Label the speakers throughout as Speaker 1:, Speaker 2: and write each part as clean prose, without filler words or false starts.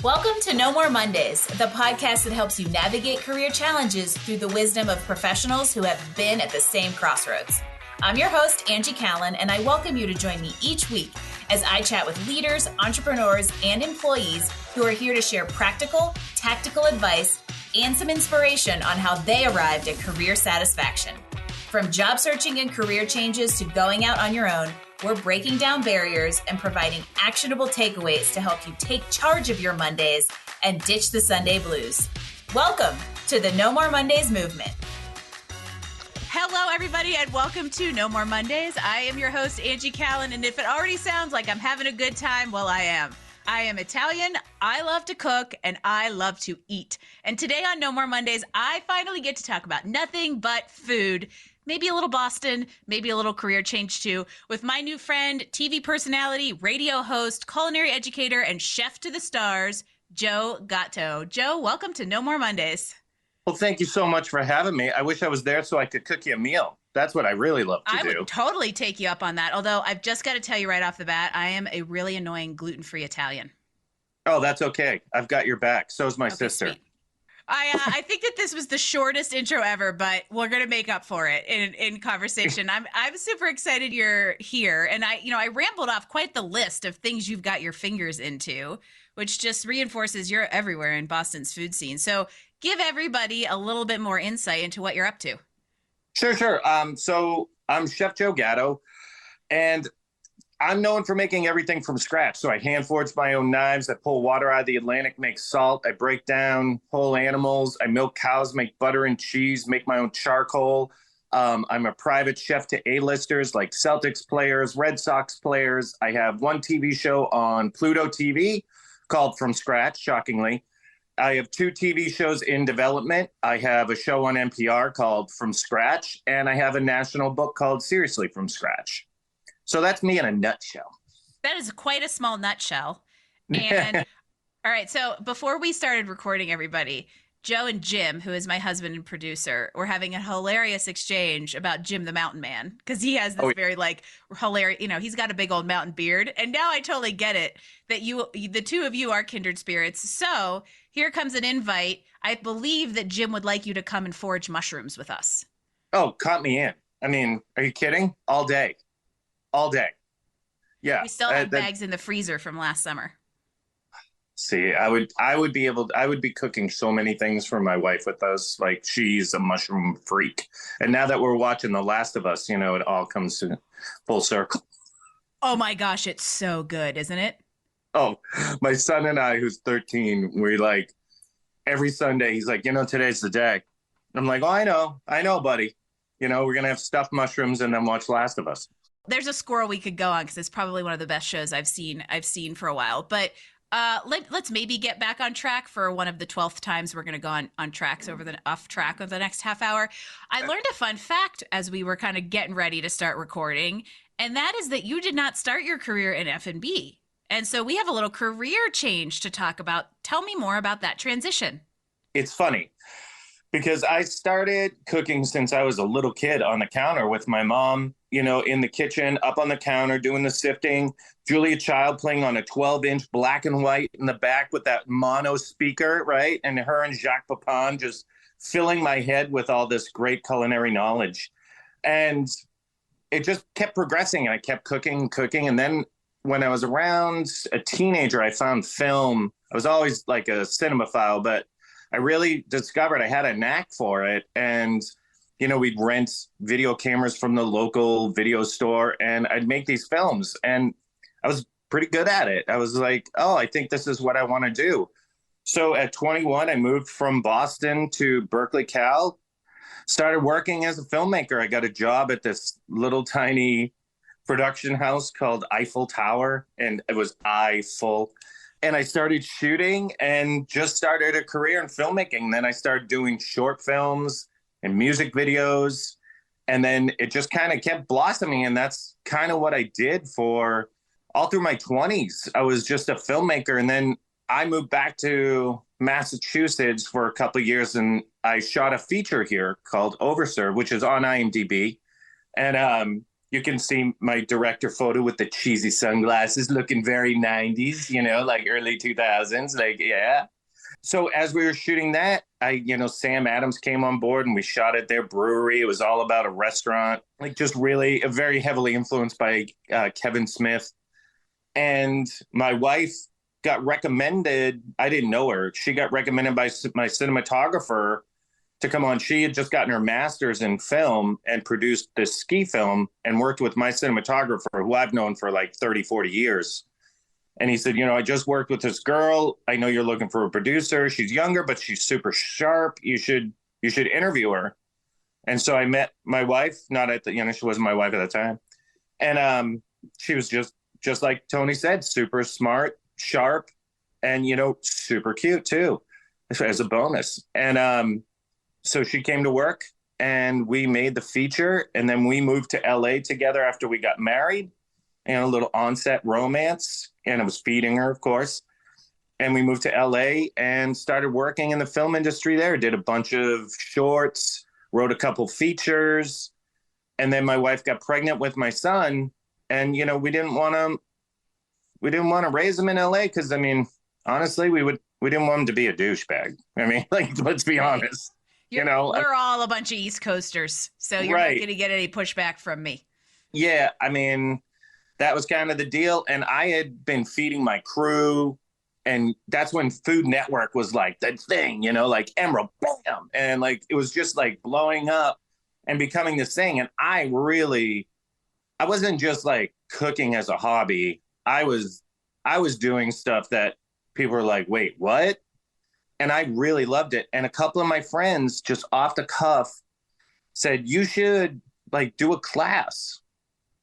Speaker 1: Welcome to No More Mondays, the podcast that helps you navigate career challenges through the wisdom of professionals who have been at the same crossroads. I'm your host, Angie Callan, and I welcome you to join me each week as I chat with leaders, entrepreneurs, and employees who are here to share practical, tactical advice and some inspiration on how they arrived at career satisfaction. From job searching and career changes to going out on your own, we're breaking down barriers and providing actionable takeaways to help you take charge of your Mondays and ditch the Sunday blues. Welcome to the No More Mondays movement.
Speaker 2: Hello, everybody, and welcome to No More Mondays. I am your host, Angie Callan, and if it already sounds like I'm having a good time, well, I am. I am Italian, I love to cook, and I love to eat. And today on No More Mondays, I finally get to talk about nothing but food. Maybe a little Boston, maybe a little career change too, with my new friend, TV personality, radio host, culinary educator, and chef to the stars, Joe Gatto. Joe, welcome to No More Mondays.
Speaker 3: Well, thank you so much for having me. I wish I was there so I could cook you a meal. That's what I really love to do.
Speaker 2: I would totally take you up on that. Although I've just got to tell you right off the bat, I am a really annoying gluten-free Italian.
Speaker 3: Oh, that's okay. I've got your back. So's my sister.
Speaker 2: Sweet. I think that this was the shortest intro ever, but we're going to make up for it in conversation. I'm super excited you're here. And I rambled off quite the list of things you've got your fingers into, which just reinforces you're everywhere in Boston's food scene. So give everybody a little bit more insight into what you're up to.
Speaker 3: Sure. So I'm Chef Joe Gatto, and I'm known for making everything from scratch. So I hand forge my own knives. I pull water out of the Atlantic, make salt. I break down whole animals. I milk cows, make butter and cheese, make my own charcoal. I'm a private chef to A-listers like Celtics players, Red Sox players. I have one TV show on Pluto TV called From Scratch, shockingly. I have two TV shows in development. I have a show on NPR called From Scratch, and I have a national book called Seriously From Scratch. So that's me in a nutshell.
Speaker 2: That is quite a small nutshell. And all right, so before we started recording, everybody, Joe and Jim, who is my husband and producer, were having a hilarious exchange about Jim the Mountain Man, because he has this very hilarious, he's got a big old mountain beard. And now I totally get it that the two of you are kindred spirits. So here comes an invite. I believe that Jim would like you to come and forage mushrooms with us.
Speaker 3: Oh, count me in. I mean, are you kidding? All day. Yeah.
Speaker 2: We still have bags in the freezer from last summer.
Speaker 3: See, I would be cooking so many things for my wife with us. Like, she's a mushroom freak. And now that we're watching The Last of Us, it all comes to full circle.
Speaker 2: Oh my gosh, it's so good, isn't it?
Speaker 3: Oh, my son and I, who's 13, we like every Sunday, he's like, today's the day. I'm like, oh, I know, buddy. We're going to have stuffed mushrooms and then watch Last of Us.
Speaker 2: There's a squirrel we could go on because it's probably one of the best shows I've seen for a while. But let's maybe get back on track for one of the 12th times we're going to go on tracks off track of the next half hour. I learned a fun fact as we were kind of getting ready to start recording, and that is that you did not start your career in F&B. And so we have a little career change to talk about. Tell me more about that transition.
Speaker 3: It's funny because I started cooking since I was a little kid on the counter with my mom, in the kitchen, up on the counter, doing the sifting. Julia Child playing on a 12-inch black and white in the back with that mono speaker, right? And her and Jacques Pepin just filling my head with all this great culinary knowledge. And it just kept progressing. I kept cooking. And then when I was around a teenager, I found film. I was always like a cinemaphile, but I really discovered I had a knack for it. And we'd rent video cameras from the local video store and I'd make these films, and I was pretty good at it. I was like, oh, I think this is what I want to do. So at 21, I moved from Boston to Berkeley, Cal, started working as a filmmaker. I got a job at this little tiny production house called Eiffel Tower, and it was Eiffel. And I started shooting and just started a career in filmmaking. Then I started doing short films and music videos. And then it just kind of kept blossoming. And that's kind of what I did for all through my 20s. I was just a filmmaker. And then I moved back to Massachusetts for a couple of years, and I shot a feature here called Overserved, which is on IMDb. And You can see my director photo with the cheesy sunglasses looking very 90s, like early 2000s. Like, yeah. So as we were shooting that, Sam Adams came on board and we shot at their brewery. It was all about a restaurant, like just really very heavily influenced by Kevin Smith. And my wife got recommended. I didn't know her. She got recommended by my cinematographer to come on. She had just gotten her master's in film and produced this ski film and worked with my cinematographer, who I've known for like 30, 40 years. And he said, I just worked with this girl. I know you're looking for a producer. She's younger, but she's super sharp. You should interview her. And so I met my wife, not at the, she wasn't my wife at the time. And she was just like Tony said, super smart, sharp, and, super cute too, as a bonus. And so she came to work and we made the feature, and then we moved to LA together after we got married, and a little on-set romance, and I was feeding her, of course. And we moved to LA and started working in the film industry there, did a bunch of shorts, wrote a couple features. And then my wife got pregnant with my son, and, we didn't want to raise him in LA because, honestly, we didn't want him to be a douchebag. Let's be honest.
Speaker 2: We're all a bunch of East Coasters, so you're not going to get any pushback from me.
Speaker 3: Yeah, that was kind of the deal. And I had been feeding my crew, and that's when Food Network was like the thing, like Emerald, bam. And like, it was just like blowing up and becoming this thing. And I wasn't just like cooking as a hobby. I was doing stuff that people were like, wait, what? And I really loved it. And a couple of my friends just off the cuff said, you should like do a class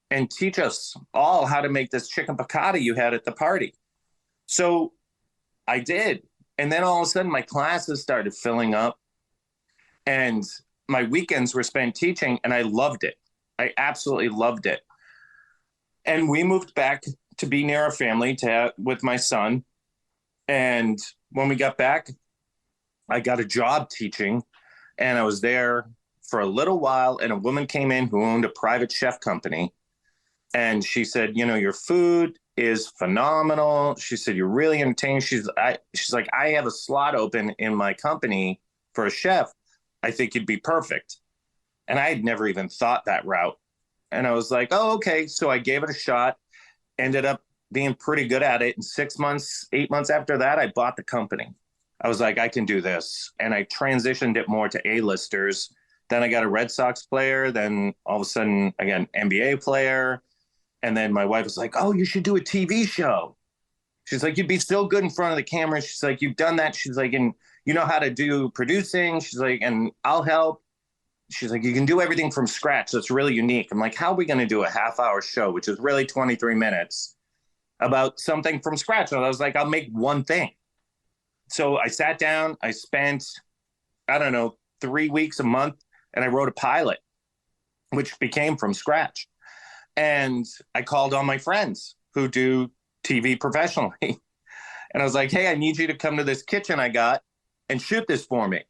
Speaker 3: and teach us all how to make this chicken piccata you had at the party. So I did. And then all of a sudden my classes started filling up and my weekends were spent teaching, and I loved it. I absolutely loved it. And we moved back to be near our family with my son. And when we got back, I got a job teaching, and I was there for a little while, and a woman came in who owned a private chef company. And she said, your food is phenomenal. She said, you're really entertaining. She's like, I have a slot open in my company for a chef. I think you'd be perfect. And I had never even thought that route. And I was like, oh, okay. So I gave it a shot, ended up being pretty good at it. And 6 months, 8 months after that, I bought the company. I was like, I can do this. And I transitioned it more to A-listers. Then I got a Red Sox player. Then all of a sudden, I got an NBA player. And then my wife was like, oh, you should do a TV show. She's like, you'd be so good in front of the camera. She's like, you've done that. She's like, and you know how to do producing. She's like, and I'll help. She's like, you can do everything from scratch. That's really unique. I'm like, how are we going to do a half-hour show, which is really 23 minutes, about something from scratch? And I was like, I'll make one thing. So I sat down, I spent, 3 weeks, a month, and I wrote a pilot, which became from scratch. And I called all my friends who do TV professionally. And I was like, hey, I need you to come to this kitchen I got and shoot this for me.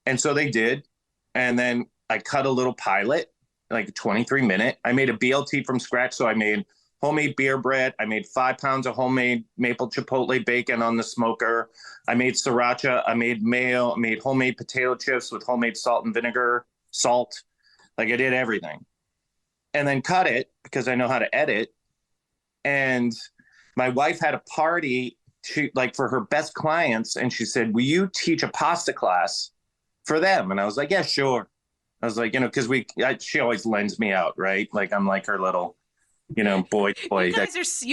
Speaker 3: And so they did. And then I cut a little pilot, like a 23-minute. I made a BLT from scratch. So I made homemade beer bread. I made 5 pounds of homemade maple chipotle bacon on the smoker. I made sriracha. I made mayo. I made homemade potato chips with homemade salt and vinegar, salt. Like, I did everything. And then cut it because I know how to edit. And my wife had a party for her best clients. And she said, will you teach a pasta class for them? And I was like, yeah, sure. I was like, because she always lends me out, right? Like, I'm like her little, boy.
Speaker 2: You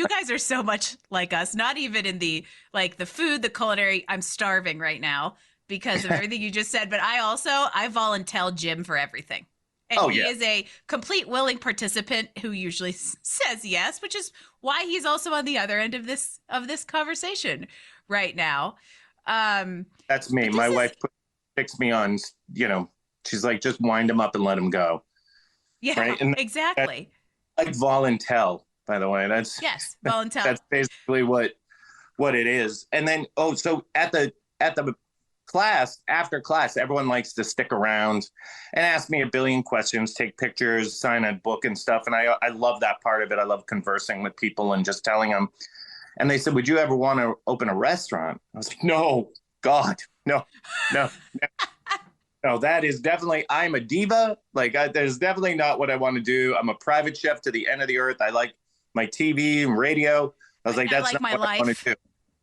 Speaker 2: guys are so much like us, not even in the food, the culinary. I'm starving right now because of everything you just said. But I volunteer Jim for everything. And he is a complete willing participant who usually says yes, which is why he's also on the other end of this conversation right now.
Speaker 3: That's me. My wife picks me on, she's like, just wind him up and let him go.
Speaker 2: Yeah, right? And exactly.
Speaker 3: Like volunteer, by the way.
Speaker 2: Yes, volunteer.
Speaker 3: That's basically what it is. And then, so at the after class, everyone likes to stick around and ask me a billion questions, take pictures, sign a book and stuff. And I love that part of it. I love conversing with people and just telling them. And they said, would you ever want to open a restaurant? I was like, no, God, no, no, no. No, that is definitely, I'm a diva. Like, that is definitely not what I want to do. I'm a private chef to the end of the earth. I like my TV and radio. I was like, that's
Speaker 2: like
Speaker 3: not what
Speaker 2: life.
Speaker 3: I want to do.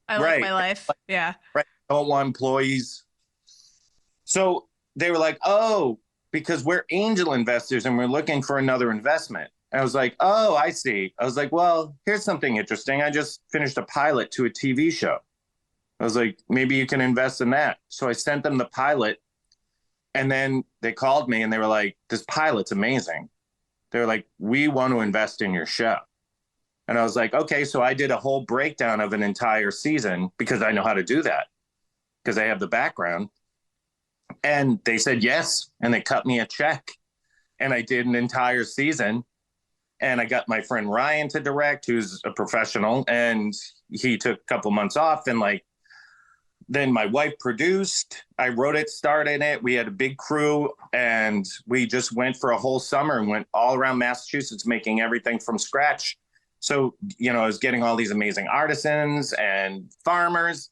Speaker 2: I like my life. Yeah.
Speaker 3: Right. I don't want employees. So they were like, oh, because we're angel investors and we're looking for another investment. And I was like, oh, I see. I was like, well, here's something interesting. I just finished a pilot to a TV show. I was like, maybe you can invest in that. So I sent them the pilot. And then they called me and they were like, this pilot's amazing. They were like, we want to invest in your show. And I was like, okay. So I did a whole breakdown of an entire season because I know how to do that because I have the background. And they said yes. And they cut me a check. And I did an entire season. And I got my friend Ryan to direct, who's a professional. And he took a couple months off. And like, then my wife produced, I wrote it, starred in it. We had a big crew and we just went for a whole summer and went all around Massachusetts, making everything from scratch. So, you know, I was getting all these amazing artisans and farmers.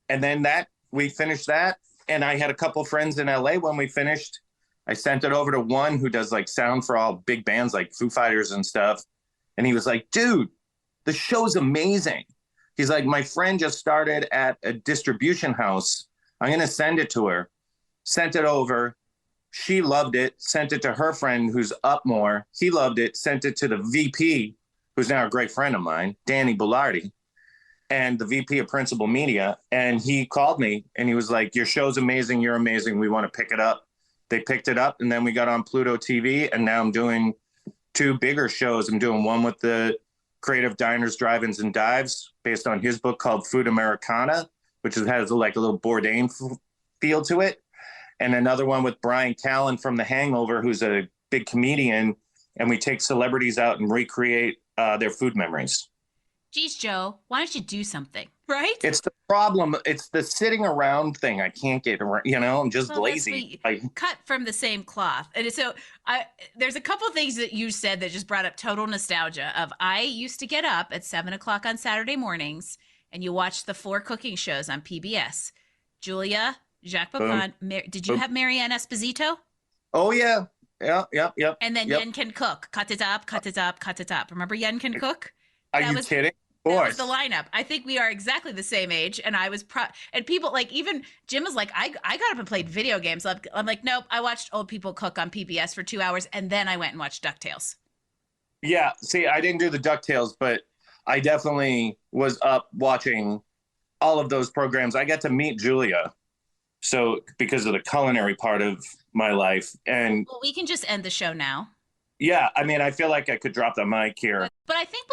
Speaker 3: And then we finished that. And I had a couple friends in LA when we finished. I sent it over to one who does like sound for all big bands like Foo Fighters and stuff. And he was like, dude, the show's amazing. He's like, my friend just started at a distribution house. I'm going to send it to her. Sent it over. She loved it. Sent it to her friend who's up more. He loved it. Sent it to the VP, who's now a great friend of mine, Danny Boulardi, and the VP of Principal Media. And he called me and he was like, your show's amazing. You're amazing. We want to pick it up. They picked it up and then we got on Pluto TV. And now I'm doing 2 bigger shows. I'm doing one with the Creative Diners, Drive-Ins, and Dives based on his book called Food Americana, which has like a little Bourdain feel to it. And another one with Brian Callen from The Hangover, who's a big comedian. And we take celebrities out and recreate their food memories.
Speaker 2: Geez, Joe, why don't you do something, right?
Speaker 3: It's the problem. It's the sitting around thing. I can't get around, you know, I'm just lazy.
Speaker 2: Cut from the same cloth. And so there's a couple things that you said that just brought up total nostalgia of I used to get up at 7:00 on Saturday mornings and you watch the 4 cooking shows on PBS. Julia, Jacques Pepin. Did you have Marianne Esposito?
Speaker 3: Oh, yeah. Yeah.
Speaker 2: And then Yen Can Cook. Cut it up, cut it up, cut it up. Remember Yen Can Cook?
Speaker 3: Are you kidding?
Speaker 2: That was the lineup. I think we are exactly the same age. And I was and people like, even Jim was like, I got up and played video games. I'm like, nope, I watched old people cook on PBS for 2 hours. And then I went and watched DuckTales.
Speaker 3: Yeah. See, I didn't do the DuckTales, but I definitely was up watching all of those programs. I got to meet Julia. So because of the culinary part of my life. And
Speaker 2: well, we can just end the show now.
Speaker 3: Yeah, I mean, I feel like I could drop the mic here.
Speaker 2: But I think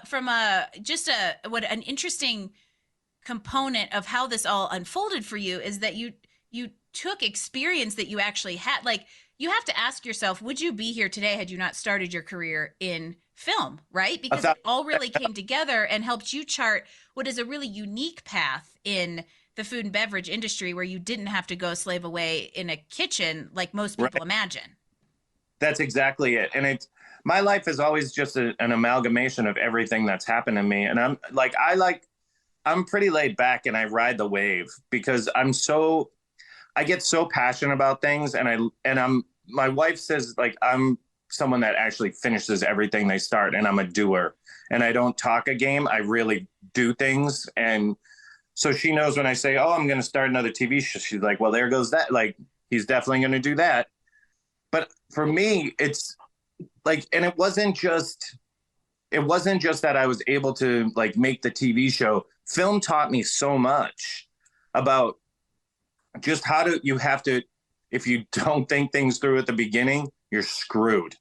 Speaker 2: from an interesting component of how this all unfolded for you is that you took experience that you actually had. Like, you have to ask yourself, would you be here today had you not started your career in film, right? Because it all really came together and helped you chart what is a really unique path in the food and beverage industry where you didn't have to go slave away in a kitchen like most people imagine.
Speaker 3: That's exactly it. And my life is always just an amalgamation of everything that's happened to me. And I'm pretty laid back and I ride the wave because I get so passionate about things. And my wife says like, I'm someone that actually finishes everything they start and I'm a doer and I don't talk a game. I really do things. And so she knows when I say, oh, I'm going to start another TV show. She's like, well, there goes that. Like, he's definitely going to do that. But for me, it's like, and it wasn't just that I was able to like make the TV show. Film taught me so much about just if you don't think things through at the beginning, you're screwed.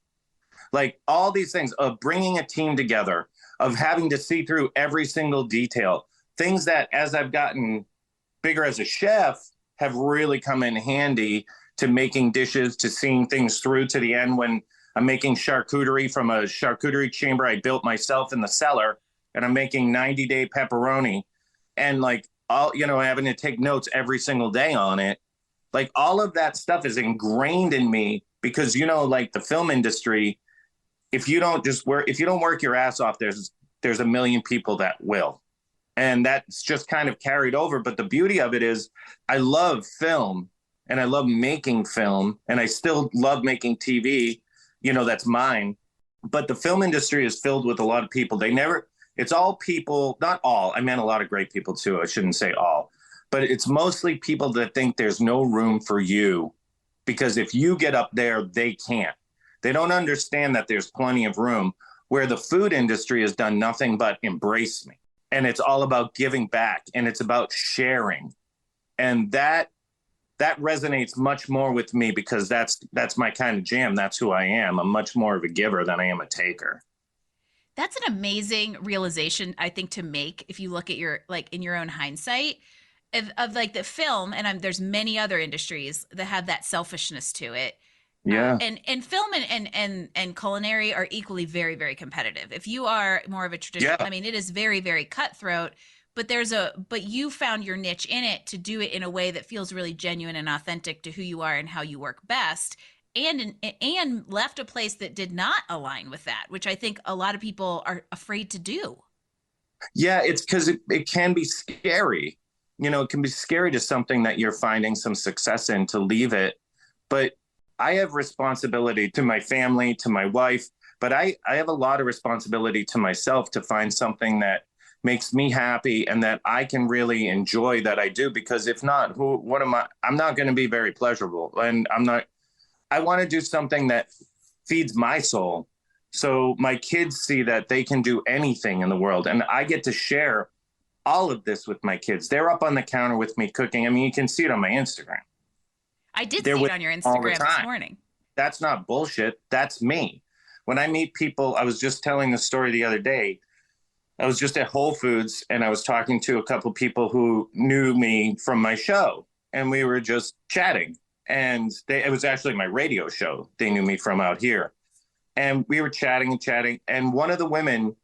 Speaker 3: Like all these things of bringing a team together, of having to see through every single detail, things that as I've gotten bigger as a chef have really come in handy to making dishes, to seeing things through to the end. When I'm making charcuterie from a charcuterie chamber I built myself in the cellar, and I'm making 90-day pepperoni. And like all, having to take notes every single day on it. Like all of that stuff is ingrained in me because, like the film industry, if you don't work your ass off, there's a million people that will. And that's just kind of carried over. But the beauty of it is I love film and I love making film and I still love making TV, that's mine. But the film industry is filled with a lot of people. It's all people, not all. I meant a lot of great people too. I shouldn't say all, but it's mostly people that think there's no room for you because if you get up there, they can't. They don't understand that there's plenty of room, where the food industry has done nothing but embrace me. And it's all about giving back and it's about sharing. And that resonates much more with me because that's my kind of jam. That's who I am. I'm much more of a giver than I am a taker.
Speaker 2: That's an amazing realization, I think, to make if you look at your, like, in your own hindsight of like the film, and there's many other industries that have that selfishness to it.
Speaker 3: Yeah.
Speaker 2: And film and culinary are equally very, very competitive. If you are more of a traditional, I mean, it is very, very cutthroat, but but you found your niche in it to do it in a way that feels really genuine and authentic to who you are and how you work best. And left a place that did not align with that, which I think a lot of people are afraid to do.
Speaker 3: Yeah, it's because it can be scary. It can be scary to something that you're finding some success in to leave it. But I have responsibility to my family, to my wife, but I have a lot of responsibility to myself to find something that makes me happy and that I can really enjoy that I do. Because if not, what am I? I'm not going to be very pleasurable. And I want to do something that feeds my soul. So my kids see that they can do anything in the world. And I get to share all of this with my kids. They're up on the counter with me cooking. I mean, you can see it on my Instagram.
Speaker 2: I did see it on your Instagram this morning.
Speaker 3: That's not bullshit. That's me. When I meet people, I was just telling the story the other day. I was just at Whole Foods and I was talking to a couple people who knew me from my show. And we were just chatting. And it was actually my radio show. They knew me from out here. And we were chatting and chatting. And one of the women,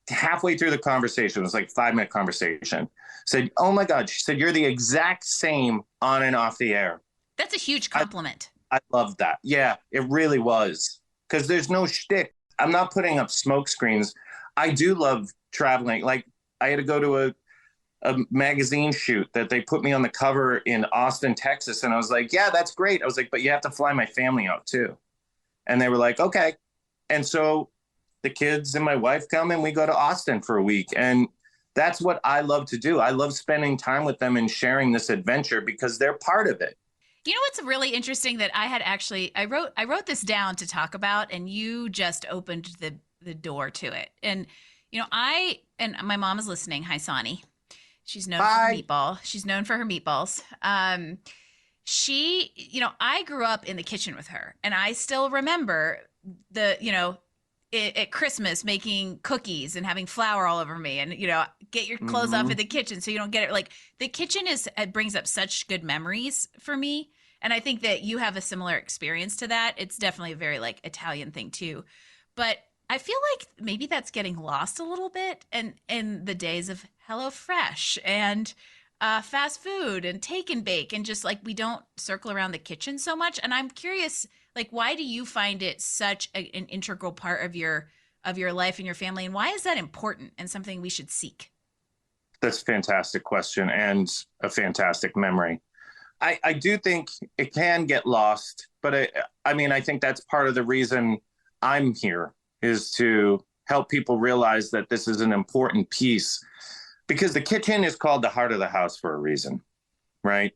Speaker 3: halfway through the conversation, it was like a 5-minute conversation, said, "Oh my God," she said, "you're the exact same on and off the air."
Speaker 2: That's a huge compliment.
Speaker 3: I love that. Yeah, it really was. Because there's no shtick. I'm not putting up smoke screens. I do love traveling. Like I had to go to a magazine shoot that they put me on the cover in Austin, Texas. And I was like, yeah, that's great. I was like, but you have to fly my family out too. And they were like, okay. And so the kids and my wife come and we go to Austin for a week. And that's what I love to do. I love spending time with them and sharing this adventure because they're part of it.
Speaker 2: You know what's really interesting that I wrote this down to talk about, and you just opened the door to it. And and my mom is listening. Hi, Sonny. She's known for her meatball. She's known for her meatballs. I grew up in the kitchen with her, and I still remember at Christmas making cookies and having flour all over me, and get your clothes off in the kitchen so you don't get it. Like the kitchen it brings up such good memories for me, and I think that you have a similar experience to that. It's definitely a very like Italian thing too, but I feel like maybe that's getting lost a little bit, and in the days of HelloFresh and fast food and take and bake, and just like we don't circle around the kitchen so much. And I'm curious, like, why do you find it such an integral part of your life and your family, and why is that important and something we should seek?
Speaker 3: That's a fantastic question and a fantastic memory. I do think it can get lost, but I think that's part of the reason I'm here, is to help people realize that this is an important piece, because the kitchen is called the heart of the house for a reason, right?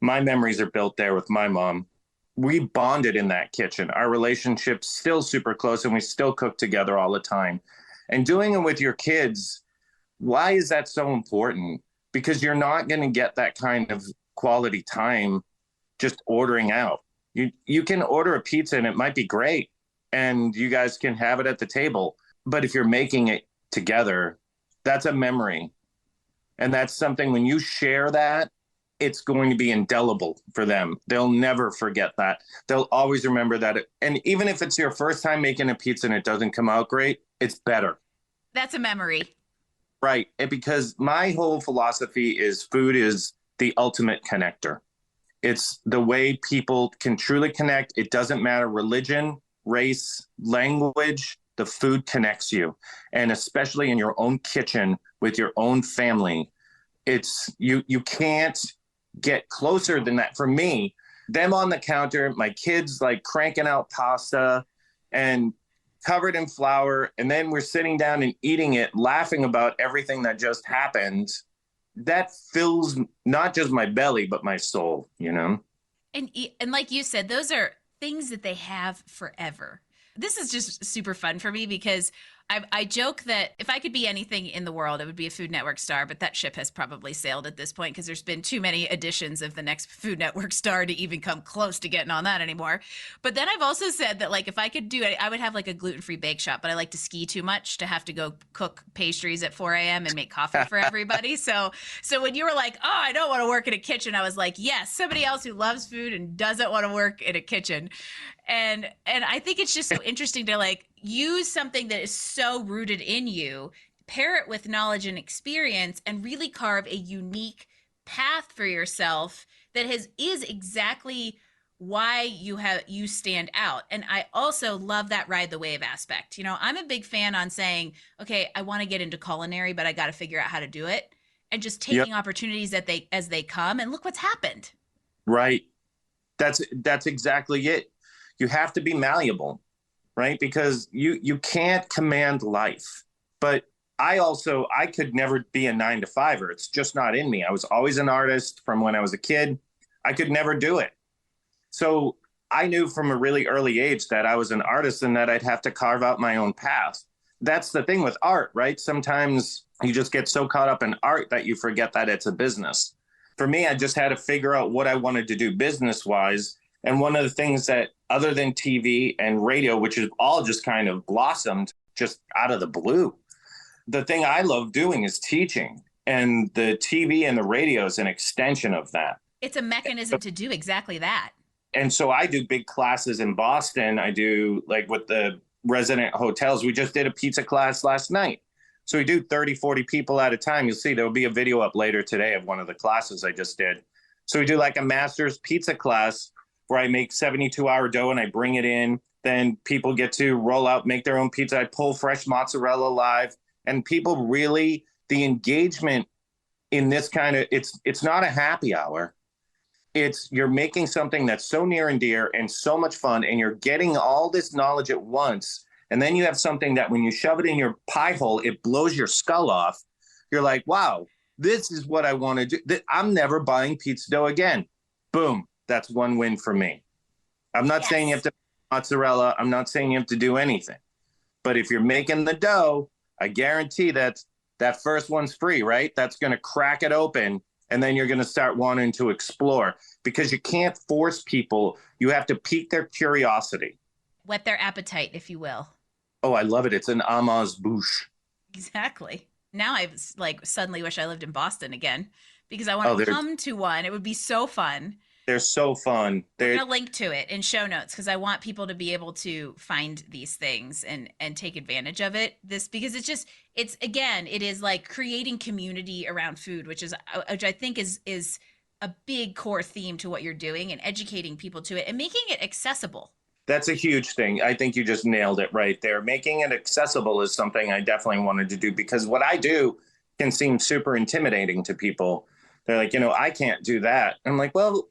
Speaker 3: My memories are built there with my mom. We bonded in that kitchen. Our relationship's still super close and we still cook together all the time. And doing it with your kids, why is that so important? Because you're not going to get that kind of quality time just ordering out. You can order a pizza and it might be great and you guys can have it at the table. But if you're making it together, that's a memory. And that's something, when you share that, it's going to be indelible for them. They'll never forget that. They'll always remember that. And even if it's your first time making a pizza and it doesn't come out great, it's better.
Speaker 2: That's a memory.
Speaker 3: Right. And because my whole philosophy is food is the ultimate connector. It's the way people can truly connect. It doesn't matter religion, race, language, the food connects you. And especially in your own kitchen with your own family, it's you can't get closer than that. For me, them on the counter, my kids like cranking out pasta and covered in flour, and then we're sitting down and eating it, laughing about everything that just happened. That fills not just my belly, but my soul, you know?
Speaker 2: And like you said, those are things that they have forever. This is just super fun for me because I joke that if I could be anything in the world, it would be a Food Network star, but that ship has probably sailed at this point because there's been too many editions of the next Food Network star to even come close to getting on that anymore. But then I've also said that like if I could do it, I would have like a gluten-free bake shop, but I like to ski too much to have to go cook pastries at 4 a.m. and make coffee for everybody. So when you were like, oh, I don't want to work in a kitchen, I was like, yes, somebody else who loves food and doesn't want to work in a kitchen. And I think it's just so interesting to like use something that is so rooted in you, pair it with knowledge and experience, and really carve a unique path for yourself that is exactly why you stand out. And I also love that ride the wave aspect. You know, I'm a big fan on saying, okay, I want to get into culinary, but I got to figure out how to do it, and just taking opportunities as they come, and look what's happened.
Speaker 3: Right. That's exactly it. You have to be malleable, right? Because you can't command life. But I could never be a 9-to-5er. It's just not in me. I was always an artist from when I was a kid. I could never do it. So I knew from a really early age that I was an artist and that I'd have to carve out my own path. That's the thing with art, right? Sometimes you just get so caught up in art that you forget that it's a business. For me, I just had to figure out what I wanted to do business-wise. And one of the things that, other than TV and radio, which is all just kind of blossomed just out of the blue, the thing I love doing is teaching. And the TV and the radio is an extension of that.
Speaker 2: It's a mechanism to do exactly that.
Speaker 3: And so I do big classes in Boston. I do like with the resident hotels. We just did a pizza class last night. So we do 30, 40 people at a time. You'll see there'll be a video up later today of one of the classes I just did. So we do like a master's pizza class where I make 72-hour dough and I bring it in. Then people get to roll out, make their own pizza. I pull fresh mozzarella live. And people really, the engagement in this kind of, it's not a happy hour. It's you're making something that's so near and dear and so much fun, and you're getting all this knowledge at once. And then you have something that when you shove it in your pie hole, it blows your skull off. You're like, wow, this is what I want to do. I'm never buying pizza dough again. Boom. That's one win for me. I'm not saying you have to mozzarella. I'm not saying you have to do anything. But if you're making the dough, I guarantee that first one's free, right? That's going to crack it open. And then you're going to start wanting to explore because you can't force people. You have to pique their curiosity.
Speaker 2: Whet their appetite, if you will.
Speaker 3: Oh, I love it. It's an amuse-bouche.
Speaker 2: Exactly. Now I like suddenly wish I lived in Boston again because I want to come to one. It would be so fun.
Speaker 3: They're so fun.
Speaker 2: We're going to link to it in show notes because I want people to be able to find these things and take advantage of it. Because it is like creating community around food, which I think is a big core theme to what you're doing, and educating people to it and making it accessible.
Speaker 3: That's a huge thing. I think you just nailed it right there. Making it accessible is something I definitely wanted to do because what I do can seem super intimidating to people. They're like, I can't do that. I'm like, well,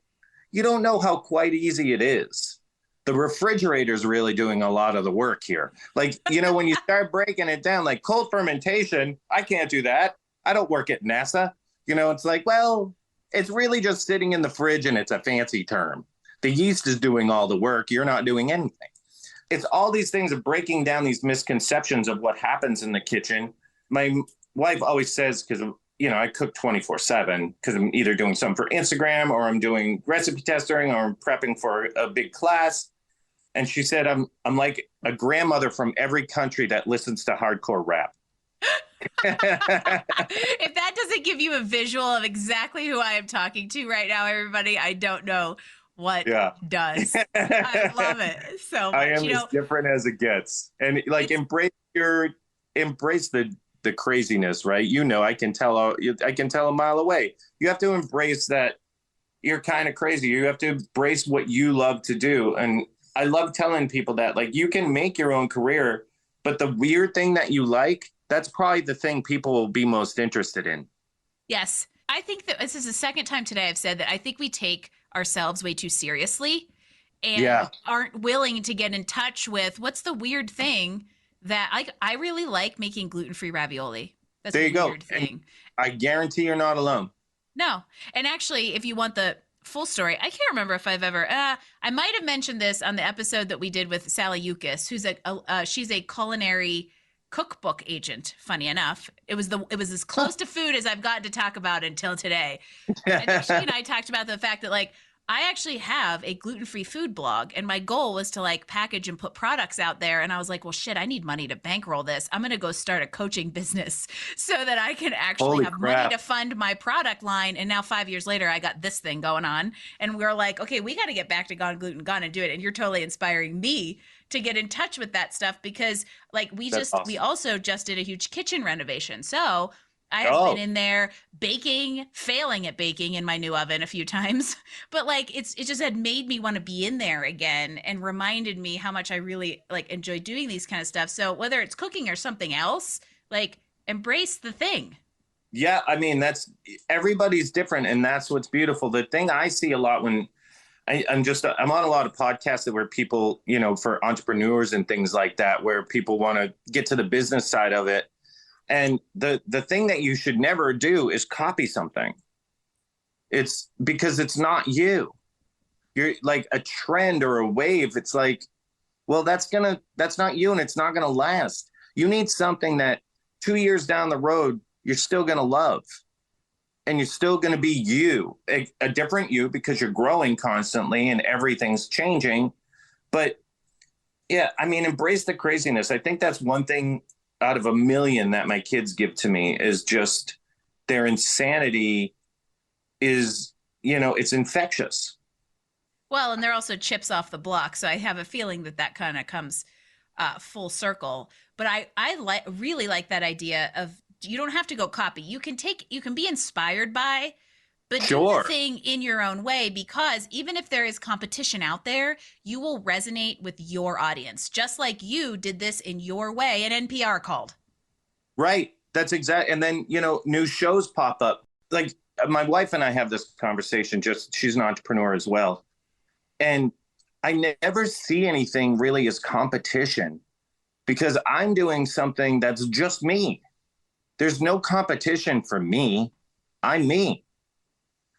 Speaker 3: you don't know how quite easy it is. The refrigerator's really doing a lot of the work here. Like, when you start breaking it down, like cold fermentation, I can't do that. I don't work at NASA. It's like, well, it's really just sitting in the fridge and it's a fancy term. The yeast is doing all the work. You're not doing anything. It's all these things of breaking down these misconceptions of what happens in the kitchen. My wife always says, because I cook 24/7 because I'm either doing something for Instagram or I'm doing recipe testing or I'm prepping for a big class. And she said, I'm like a grandmother from every country that listens to hardcore rap.
Speaker 2: If that doesn't give you a visual of exactly who I am talking to right now, everybody, I don't know what does. I love it so much.
Speaker 3: I am as different as it gets. And like embrace the the craziness, right? You know, I can tell a mile away. You have to embrace that you're kind of crazy. You have to embrace what you love to do. And I love telling people that, like, you can make your own career, but the weird thing that you like, that's probably the thing people will be most interested in.
Speaker 2: Yes. I think that this is the second time today I've said that I think we take ourselves way too seriously and aren't willing to get in touch with what's the weird thing that I really like making gluten-free ravioli. That's
Speaker 3: there
Speaker 2: a
Speaker 3: you go.
Speaker 2: weird thing.
Speaker 3: And I guarantee you're not alone.
Speaker 2: No. And actually, if you want the full story, I can't remember if I've ever, I might have mentioned this on the episode that we did with Sally Yukis, who's she's a culinary cookbook agent. Funny enough, it was as close to food as I've gotten to talk about until today. And she and I talked about the fact that, like, I actually have a gluten-free food blog, and my goal was to, like, package and put products out there. And I was like, well, shit, I need money to bankroll this. I'm going to go start a coaching business so that I can actually have money to fund my product line. And now 5 years later, I got this thing going on. And we're like, okay, we got to get back to Gone Gluten Gone and do it. And you're totally inspiring me to get in touch with that stuff because, like, we also just did a huge kitchen renovation. So I have been in there baking, failing at baking in my new oven a few times, but, like, it just had made me want to be in there again and reminded me how much I really, like, enjoy doing these kind of stuff. So whether it's cooking or something else, like, embrace the thing.
Speaker 3: Yeah, I mean, everybody's different, and that's what's beautiful. The thing I see a lot when I'm on a lot of podcasts where people, you know, for entrepreneurs and things like that, where people want to get to the business side of it. And the thing that you should never do is copy something. It's because it's not you. You're like a trend or a wave. It's like, well, that's not you, and it's not going to last. You need something that 2 years down the road, you're still going to love. And you're still going to be you, a different you, because you're growing constantly and everything's changing. But yeah, I mean, embrace the craziness. I think that's one thing out of a million that my kids give to me is just their insanity is, you know, it's infectious.
Speaker 2: Well, and they're also chips off the block. So I have a feeling that kind of comes full circle. But I really like that idea of, you don't have to go copy. You can be inspired by, but do the thing in your own way, because even if there is competition out there, you will resonate with your audience, just like you did this in your way and NPR called.
Speaker 3: Right. That's exact. And then, you know, new shows pop up. Like, my wife and I have this conversation, she's an entrepreneur as well. And I never see anything really as competition because I'm doing something that's just me. There's no competition for me. I'm me.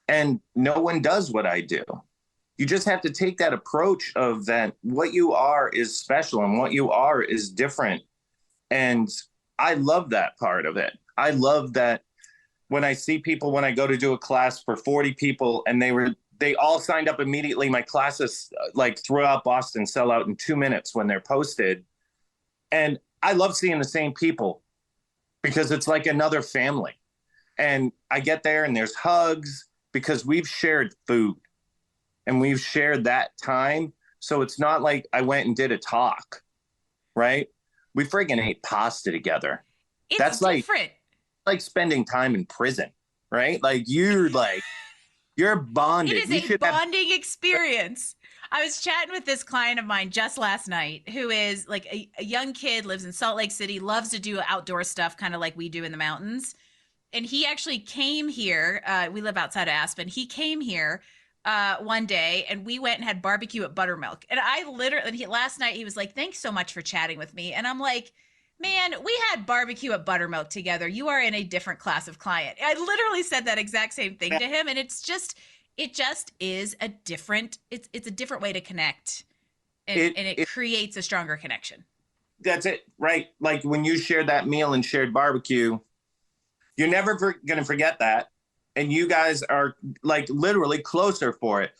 Speaker 3: And no one does what I do. You just have to take that approach of that what you are is special and what you are is different. And I love that part of it. I love that when I see people, when I go to do a class for 40 people and they all signed up immediately. My classes, like, throughout Boston, sell out in 2 minutes when they're posted. And I love seeing the same people because it's like another family. And I get there and there's hugs because we've shared food and we've shared that time. So it's not like I went and did a talk, right? We friggin' ate pasta together.
Speaker 2: That's different.
Speaker 3: Like spending time in prison, right? Like you're bonded.
Speaker 2: It is a bonding experience. I was chatting with this client of mine just last night who is like a young kid, lives in Salt Lake City, loves to do outdoor stuff, kind of like we do in the mountains. And he actually came here. We live outside of Aspen. He came here one day and we went and had barbecue at Buttermilk. And last night he was like, thanks so much for chatting with me. And I'm like, man, we had barbecue at Buttermilk together. You are in a different class of client. I literally said that exact same thing to him. And it just is a different way to connect. And it creates a stronger connection.
Speaker 3: That's it, right? Like when you shared that meal and shared barbecue, you're never going to forget that. And you guys are like literally closer for it.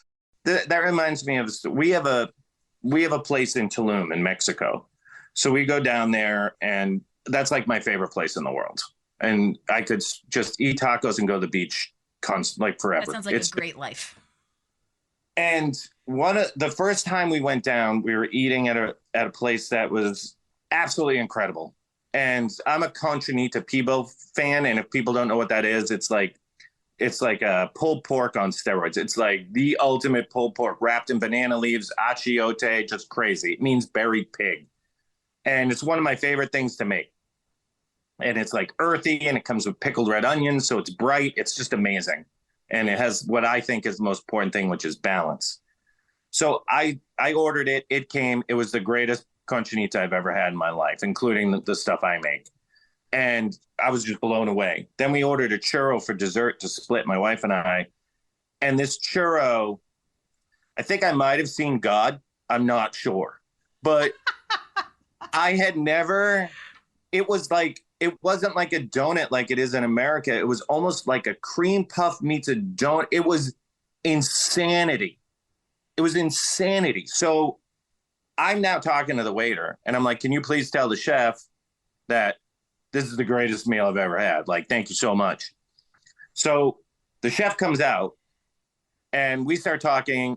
Speaker 3: That reminds me of, we have a place in Tulum in Mexico. So we go down there and that's like my favorite place in the world. And I could just eat tacos and go to the beach like forever.
Speaker 2: That sounds like a great life.
Speaker 3: And the first time we went down, we were eating at a place that was absolutely incredible. And I'm a Conchinita Pibo fan. And if people don't know what that is, it's like a pulled pork on steroids. It's like the ultimate pulled pork wrapped in banana leaves, achiote, just crazy. It means buried pig. And it's one of my favorite things to make. And it's like earthy and it comes with pickled red onions. So it's bright. It's just amazing. And it has what I think is the most important thing, which is balance. So I ordered it. It came. It was the greatest Conchinita I've ever had in my life, including the stuff I make. And I was just blown away. Then we ordered a churro for dessert to split, my wife and I. And this churro, I think I might have seen God. I'm not sure. But I had never, it wasn't like a donut like it is in America. It was almost like a cream puff meets a donut. It was insanity. It was insanity. So I'm now talking to the waiter and I'm like, can you please tell the chef that this is the greatest meal I've ever had? Like, thank you so much. So the chef comes out and we start talking.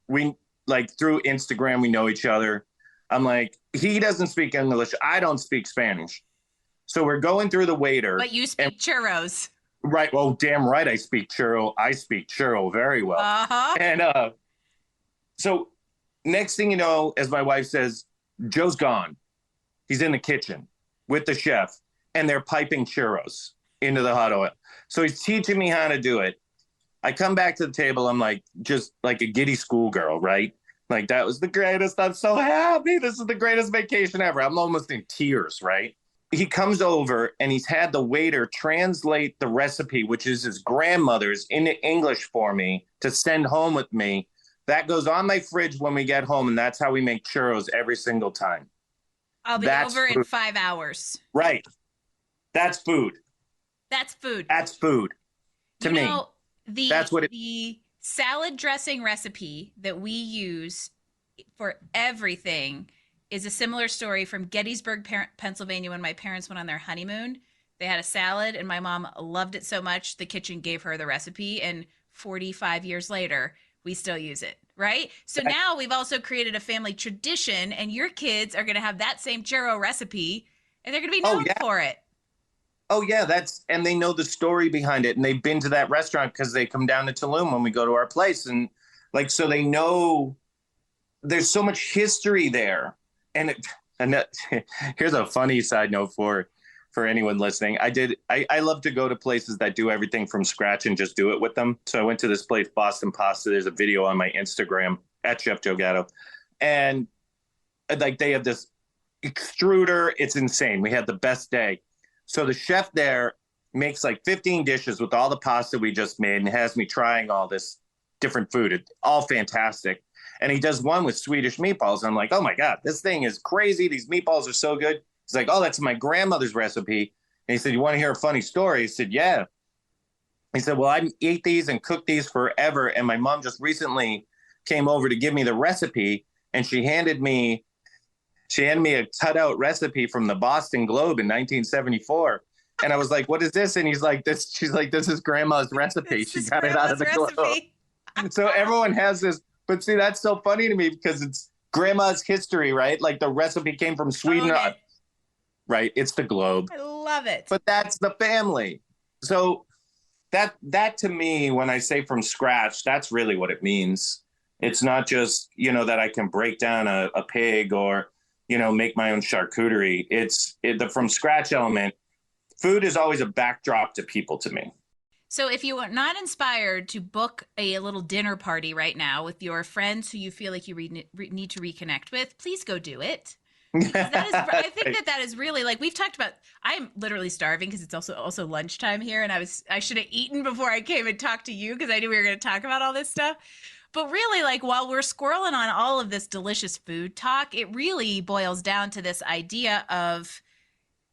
Speaker 3: We like through Instagram, we know each other. I'm like, he doesn't speak English. I don't speak Spanish. So we're going through the waiter.
Speaker 2: But you speak churros.
Speaker 3: Right. Well, damn right. I speak churro very well.
Speaker 2: Uh-huh.
Speaker 3: And so next thing you know, as my wife says, Joe's gone. He's in the kitchen with the chef and they're piping churros into the hot oil. So he's teaching me how to do it. I come back to the table. I'm like, just like a giddy schoolgirl, right? Like, that was the greatest. I'm so happy. This is the greatest vacation ever. I'm almost in tears, right? He comes over and he's had the waiter translate the recipe, which is his grandmother's, into English for me to send home with me. That goes on my fridge when we get home, and that's how we make churros every single time.
Speaker 2: I'll be over in 5 hours.
Speaker 3: Right. That's food.
Speaker 2: That's food.
Speaker 3: That's food to me. That's what
Speaker 2: the salad dressing recipe that we use for everything is a similar story from Gettysburg, Pennsylvania, when my parents went on their honeymoon. They had a salad, and my mom loved it so much, the kitchen gave her the recipe, and 45 years later, we still use it, right? So now we've also created a family tradition, and your kids are going to have that same churro recipe, and they're going to be known for it.
Speaker 3: Oh, yeah, and they know the story behind it, and they've been to that restaurant because they come down to Tulum when we go to our place, and like, so they know there's so much history there. And here's a funny side note for anyone listening. I love to go to places that do everything from scratch and just do it with them. So I went to this place, Boston Pasta. There's a video on my Instagram at Chef Joe Gatto. And like, they have this extruder. It's insane. We had the best day. So the chef there makes like 15 dishes with all the pasta we just made and has me trying all this different food. It's all fantastic. And he does one with Swedish meatballs. And I'm like, oh my God, this thing is crazy. These meatballs are so good. He's like, oh, that's my grandmother's recipe. And he said, you want to hear a funny story? He said, yeah. He said, well, I eat these and cook these forever. And my mom just recently came over to give me the recipe. And she handed me a cutout recipe from the Boston Globe in 1974. And I was like, what is this? And she's like, this is grandma's recipe. She got it out of the Globe. So everyone has this. But see, that's so funny to me because it's grandma's history, right? Like, the recipe came from Sweden. Okay. Right. It's the Globe.
Speaker 2: I love it.
Speaker 3: But that's the family. So that to me, when I say from scratch, that's really what it means. It's not just, that I can break down a pig or, make my own charcuterie. It's the from scratch element. Food is always a backdrop to people to me.
Speaker 2: So if you are not inspired to book a little dinner party right now with your friends who you feel like you need to reconnect with, please go do it. I think that is really, like, we've talked about, I'm literally starving because it's also lunchtime here, and I should have eaten before I came and talked to you because I knew we were going to talk about all this stuff. But really, like, while we're squirreling on all of this delicious food talk, it really boils down to this idea of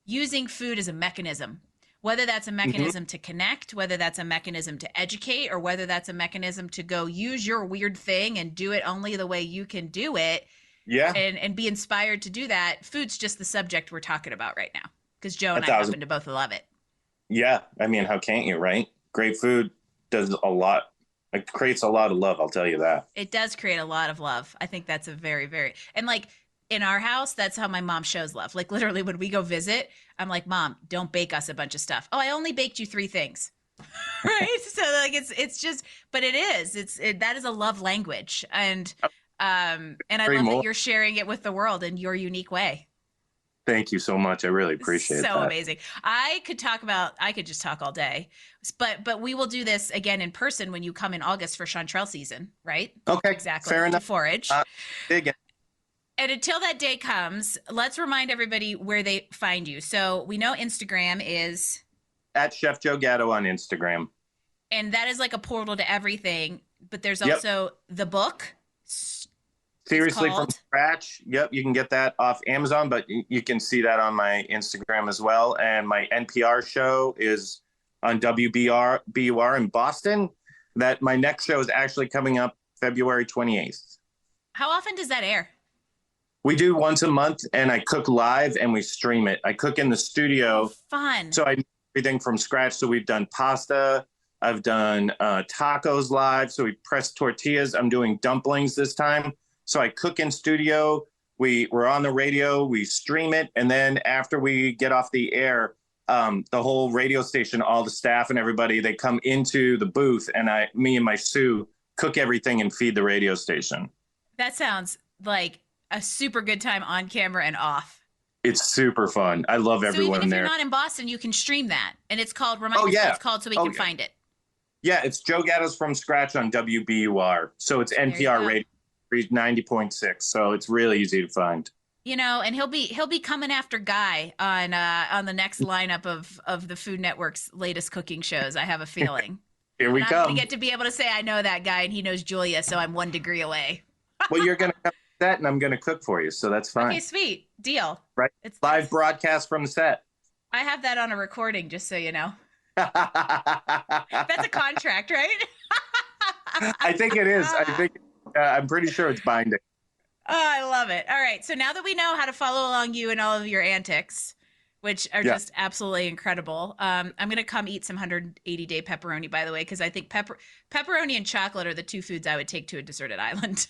Speaker 2: using food as a mechanism. Whether that's a mechanism to connect, whether that's a mechanism to educate, or whether that's a mechanism to go use your weird thing and do it only the way you can do it.
Speaker 3: Yeah.
Speaker 2: And be inspired to do that. Food's just the subject we're talking about right now because Joe and I happen to both love it.
Speaker 3: Yeah. I mean, how can't you, right? Great food does a lot. It creates a lot of love. I'll tell you that.
Speaker 2: It does create a lot of love. I think that's a very, very, and like, in our house, that's how my mom shows love. Like literally when we go visit, I'm like, Mom, don't bake us a bunch of stuff. Oh, I only baked you 3 things. Right. So like it's just, but it is, that is a love language. And I love that you're sharing it with the world in your unique way.
Speaker 3: Thank you so much. I really appreciate that.
Speaker 2: So amazing. I could just talk all day, but we will do this again in person when you come in August for chanterelle season, right?
Speaker 3: Okay.
Speaker 2: Exactly.
Speaker 3: Fair enough.
Speaker 2: To forage.
Speaker 3: Dig.
Speaker 2: And until that day comes, let's remind everybody where they find you. So we know Instagram is
Speaker 3: at Chef Joe Gatto on Instagram.
Speaker 2: And that is like a portal to everything. But there's also the book.
Speaker 3: Seriously from Scratch. Yep, you can get that off Amazon, but you can see that on my Instagram as well. And my NPR show is on WBUR in Boston. That my next show is actually coming up February 28th.
Speaker 2: How often does that air?
Speaker 3: We do once a month, and I cook live and we stream it. I cook in the studio.
Speaker 2: Oh, fun.
Speaker 3: So I do everything from scratch. So we've done pasta. I've done tacos live. So we press tortillas. I'm doing dumplings this time. So I cook in studio. We're on the radio. We stream it. And then after we get off the air, the whole radio station, all the staff and everybody, they come into the booth, and me and my Sue cook everything and feed the radio station. That
Speaker 2: sounds like a super good time on camera and off.
Speaker 3: It's super fun. I love everyone there. So even if
Speaker 2: you're not in Boston, you can stream that. And it's called, remind me what it's called so we can find it.
Speaker 3: Yeah, it's Joe Gatto's From Scratch on WBUR. So it's NPR radio, 90.6. So it's really easy to find.
Speaker 2: You know, and he'll be coming after Guy on the next lineup of the Food Network's latest cooking shows. I have a feeling.
Speaker 3: Here we come. I'm
Speaker 2: going to get to be able to say I know that guy and he knows Julia, so I'm 1 degree away.
Speaker 3: Well, you're going to come to that and I'm going to cook for you, so that's fine.
Speaker 2: Okay, sweet. Deal.
Speaker 3: Right. It's live broadcast from the set.
Speaker 2: I have that on a recording, just so you know. That's a contract, right?
Speaker 3: I think it is. I'm pretty sure it's binding.
Speaker 2: Oh, I love it. All right. So now that we know how to follow along you and all of your antics, which are just absolutely incredible, I'm going to come eat some 180-day pepperoni, by the way, because I think pepperoni and chocolate are the 2 foods I would take to a deserted island.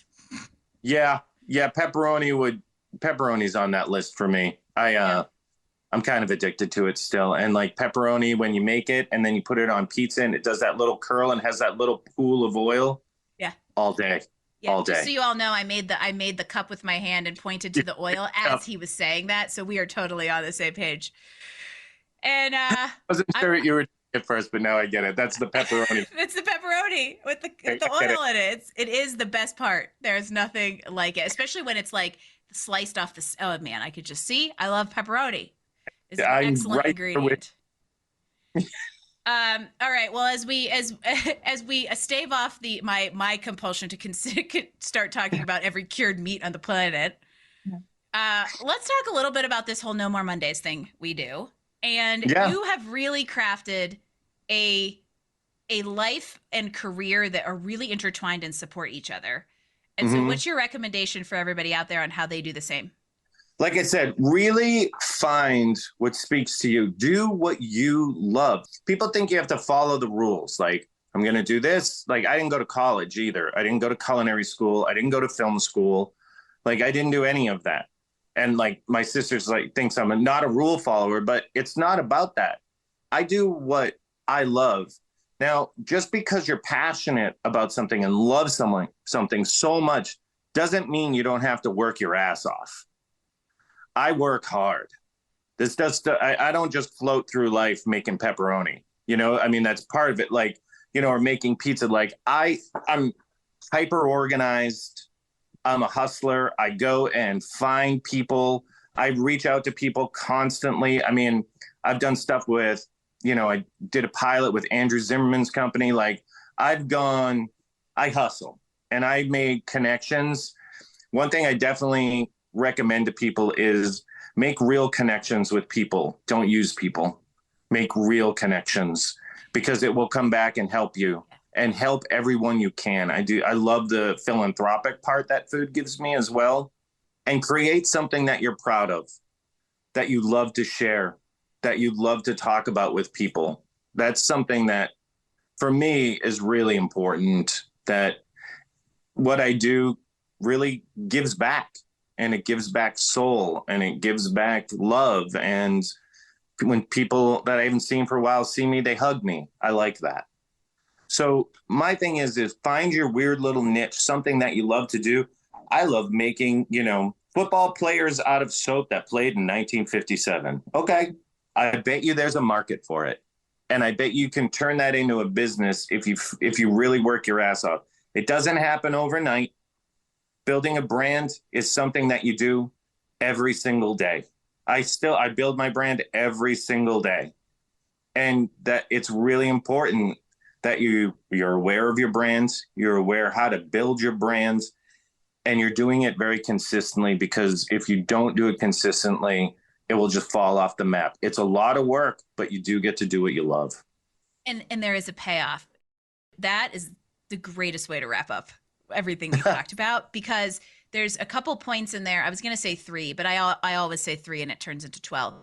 Speaker 3: Yeah. Pepperoni's on that list for me. I'm kind of addicted to it still. And like pepperoni, when you make it and then you put it on pizza and it does that little curl and has that little pool of oil.
Speaker 2: Yeah.
Speaker 3: All day.
Speaker 2: Yeah,
Speaker 3: all day.
Speaker 2: Just so you all know, I made the cup with my hand and pointed to the oil as he was saying that. So we are totally on the same page. And I
Speaker 3: wasn't sure what you were at first, but now I get it. That's the pepperoni.
Speaker 2: It's the pepperoni with the oil in it. It is the best part. There's nothing like it, especially when it's like sliced off the. Oh man, I could just see. I love pepperoni. It's an excellent ingredient. All right. Well, as we stave off my compulsion to start talking about every cured meat on the planet, let's talk a little bit about this whole No More Mondays thing we do. And you have really crafted a life and career that are really intertwined and support each other. And so what's your recommendation for everybody out there on how they do the same?
Speaker 3: Like I said, really find what speaks to you. Do what you love. People think you have to follow the rules. Like, I'm going to do this. Like, I didn't go to college either. I didn't go to culinary school. I didn't go to film school. Like, I didn't do any of that. And like my sister's like thinks I'm not a rule follower, but it's not about that. I do what I love. Now, just because you're passionate about something and love something so much doesn't mean you don't have to work your ass off. I work hard. I don't just float through life making pepperoni. You know, I mean, that's part of it. Like, you know, or making pizza. Like I'm hyper organized. I'm a hustler. I go and find people. I reach out to people constantly. I mean, I've done stuff with, you know, I did a pilot with Andrew Zimmerman's company. Like I hustle and I made connections. One thing I definitely recommend to people is make real connections with people. Don't use people. Make real connections because it will come back and help you and help everyone you can. I love the philanthropic part that food gives me as well. And create something that you're proud of, that you love to share, that you love to talk about with people. That's something that for me is really important, that what I do really gives back. and it gives back soul and it gives back love. And when people that I haven't seen for a while see me, they hug me. I like that. So my thing is find your weird little niche, something that you love to do. I love making, football players out of soap that played in 1957. Okay. I bet you there's a market for it. And I bet you can turn that into a business if you really work your ass off. It doesn't happen overnight. Building a brand is something that you do every single day. I build my brand every single day. And that it's really important that you're aware of your brands, you're aware how to build your brands, and you're doing it very consistently, because if you don't do it consistently, it will just fall off the map. It's a lot of work, but you do get to do what you love.
Speaker 2: And there is a payoff. That is the greatest way to wrap up everything we talked about, because there's a couple points in there. I was going to say 3, but I always say 3 and it turns into 12.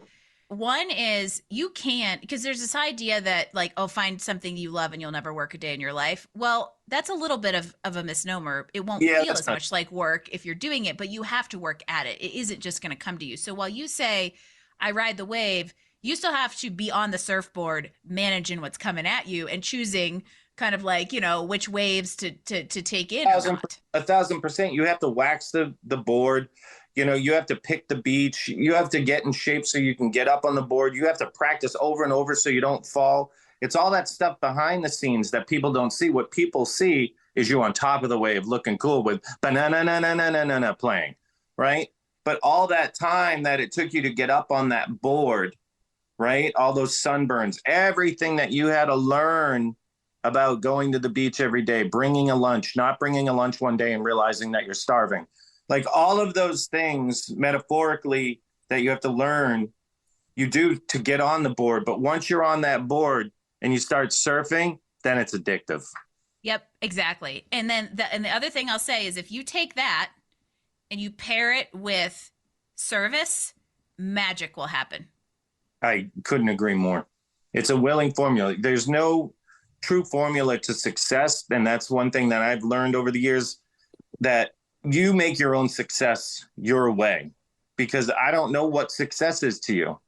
Speaker 2: One is you can't, because there's this idea that like, oh, find something you love and you'll never work a day in your life. Well, that's a little bit of a misnomer. It won't feel as much like work if you're doing it, but you have to work at it. It isn't just going to come to you. So while you say, I ride the wave, you still have to be on the surfboard, managing what's coming at you and choosing kind of like, which waves to take in.
Speaker 3: 1,000%. You have to wax the board. You have to pick the beach. You have to get in shape so you can get up on the board. You have to practice over and over so you don't fall. It's all that stuff behind the scenes that people don't see. What people see is you on top of the wave looking cool with banana playing, right? But all that time that it took you to get up on that board, right? All those sunburns, everything that you had to learn about going to the beach every day, bringing a lunch, not bringing a lunch one day and realizing that you're starving. Like all of those things metaphorically that you have to learn, you do to get on the board. But once you're on that board and you start surfing, then it's addictive.
Speaker 2: Yep, exactly. And then the other thing I'll say is if you take that and you pair it with service, magic will happen.
Speaker 3: I couldn't agree more. It's a willing formula. There's no true formula to success. And that's one thing that I've learned over the years, that you make your own success your way, because I don't know what success is to you.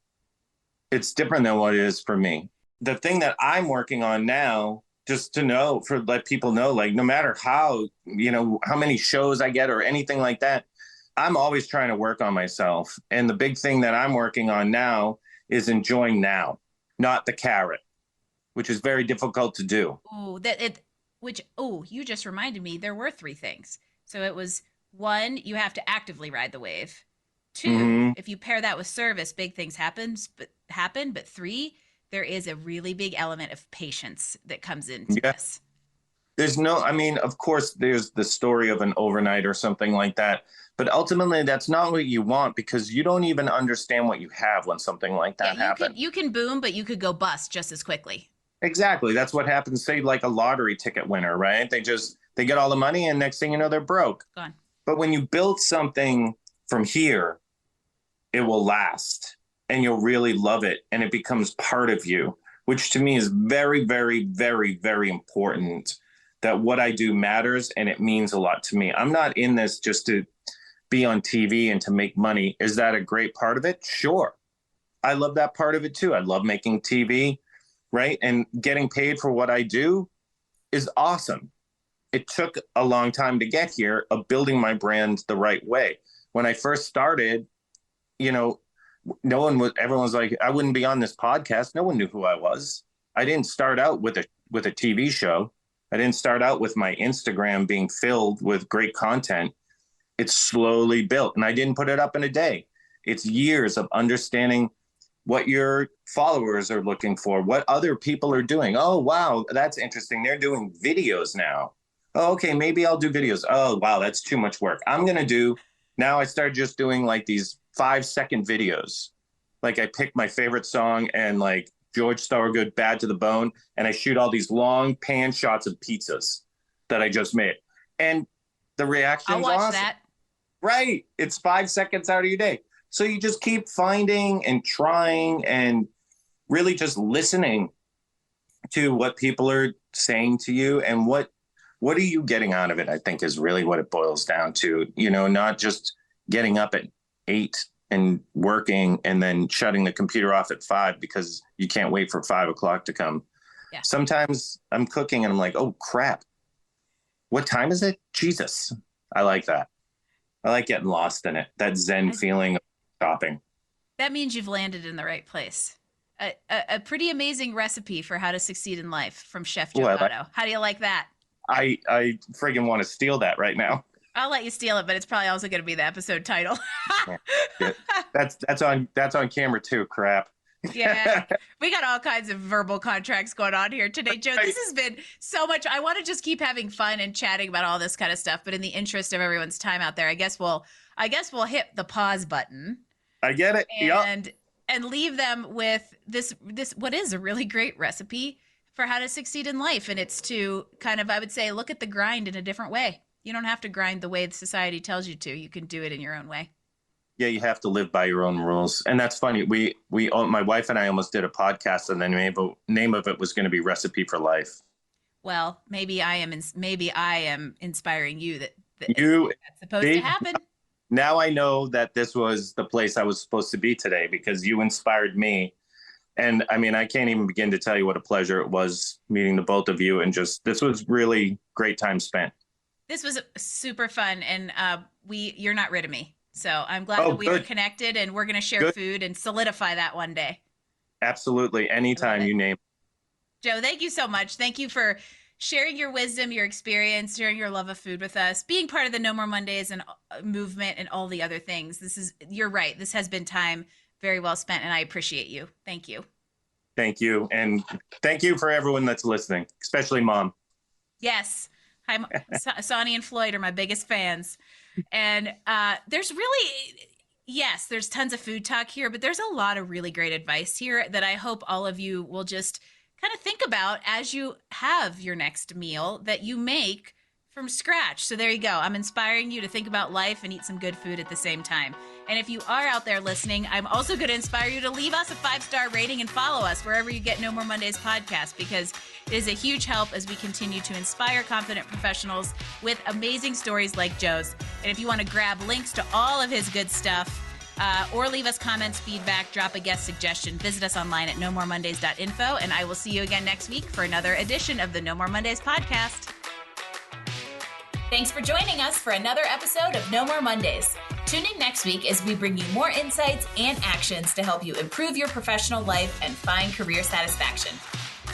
Speaker 3: It's different than what it is for me. The thing that I'm working on now, just to let people know, like no matter how many shows I get or anything like that, I'm always trying to work on myself. And the big thing that I'm working on now is enjoying now, not the carrot, which is very difficult to do.
Speaker 2: You just reminded me there were 3 things. So it was 1, you have to actively ride the wave. 2, if you pair that with service, big things happen. But 3, there is a really big element of patience that comes into this.
Speaker 3: Of course, there's the story of an overnight or something like that. But ultimately, that's not what you want, because you don't even understand what you have when something like that happens.
Speaker 2: You can boom, but you could go bust just as quickly.
Speaker 3: Exactly. That's what happens, say, like a lottery ticket winner, right? They get all the money and next thing you know, they're broke.
Speaker 2: Gone.
Speaker 3: But when you build something from here, it will last and you'll really love it. And it becomes part of you, which to me is very, very, very, very important, that what I do matters and it means a lot to me. I'm not in this just to be on TV and to make money. Is that a great part of it? Sure. I love that part of it too. I love making TV, right? And getting paid for what I do is awesome. It took a long time to get here of building my brand the right way. When I first started, everyone's like, I wouldn't be on this podcast. No one knew who I was. I didn't start out with a TV show. I didn't start out with my Instagram being filled with great content. It's slowly built, and I didn't put it up in a day. It's years of understanding what your followers are looking for, what other people are doing. Oh, wow, that's interesting. They're doing videos now. Oh, okay, maybe I'll do videos. Oh, wow, that's too much work. Now I started just doing like these 5-second videos. Like I pick my favorite song and like George Thorogood, Bad to the Bone, and I shoot all these long pan shots of pizzas that I just made. And the reaction's
Speaker 2: I'll watch
Speaker 3: awesome.
Speaker 2: That.
Speaker 3: Right. It's 5 seconds out of your day. So you just keep finding and trying and really just listening to what people are saying to you and what are you getting out of it, I think is really what it boils down to. Not just getting up at 8 and working and then shutting the computer off at 5 because you can't wait for 5 o'clock to come.
Speaker 2: Yeah.
Speaker 3: Sometimes I'm cooking and I'm like, oh crap, what time is it? Jesus. I like that. I like getting lost in it. That Zen feeling of shopping.
Speaker 2: That means you've landed in the right place. A pretty amazing recipe for how to succeed in life from Chef Joe Gatto. How do you like that?
Speaker 3: I friggin' want to steal that right now.
Speaker 2: I'll let you steal it, but it's probably also going to be the episode title.
Speaker 3: Yeah. That's on camera too. Crap.
Speaker 2: Yeah, we got all kinds of verbal contracts going on here today, Joe. This has been so much. I want to just keep having fun and chatting about all this kind of stuff, but in the interest of everyone's time out there, I guess we'll hit the pause button.
Speaker 3: I get it.
Speaker 2: And leave them with this what is a really great recipe for how to succeed in life, and it's to kind of, I would say, look at the grind in a different way. You don't have to grind the way the society tells you to. You can do it in your own way.
Speaker 3: Yeah, you have to live by your own rules. And that's funny. We my wife and I almost did a podcast, and the name of it was going to be Recipe for Life.
Speaker 2: Well, maybe I am inspiring you that that's supposed to happen.
Speaker 3: Now I know that this was the place I was supposed to be today because you inspired me. And I mean, I can't even begin to tell you what a pleasure it was meeting the both of you. And this was really great time spent. This
Speaker 2: was super fun. And you're not rid of me. So I'm glad that we were connected, and we're going to share food and solidify that one day.
Speaker 3: Absolutely. Anytime you name.
Speaker 2: Joe, thank you so much. Thank you for sharing your wisdom, your experience, sharing your love of food with us, being part of the No More Mondays and movement and all the other things. You're right. This has been time very well spent, and I appreciate you. Thank you.
Speaker 3: Thank you. And thank you for everyone that's listening, especially Mom.
Speaker 2: Yes. Hi, Sonny and Floyd are my biggest fans. And there's tons of food talk here, but there's a lot of really great advice here that I hope all of you will just kind of think about as you have your next meal that you make from scratch. So there you go. I'm inspiring you to think about life and eat some good food at the same time. And if you are out there listening, I'm also going to inspire you to leave us a 5-star rating and follow us wherever you get No More Mondays podcast, because it is a huge help as we continue to inspire confident professionals with amazing stories like Joe's. And if you want to grab links to all of his good stuff, or leave us comments, feedback, drop a guest suggestion, visit us online at nomoremondays.info. And I will see you again next week for another edition of the No More Mondays podcast.
Speaker 1: Thanks for joining us for another episode of No More Mondays. Tune in next week as we bring you more insights and actions to help you improve your professional life and find career satisfaction.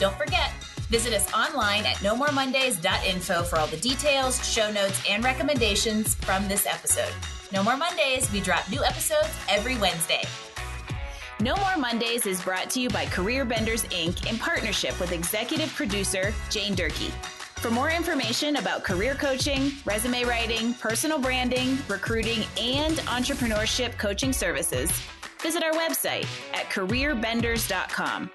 Speaker 1: Don't forget, visit us online at nomoremondays.info for all the details, show notes, and recommendations from this episode. No More Mondays, we drop new episodes every Wednesday. No More Mondays is brought to you by Career Benders, Inc. in partnership with executive producer Jane Durkee. For more information about career coaching, resume writing, personal branding, recruiting, and entrepreneurship coaching services, visit our website at careerbenders.com.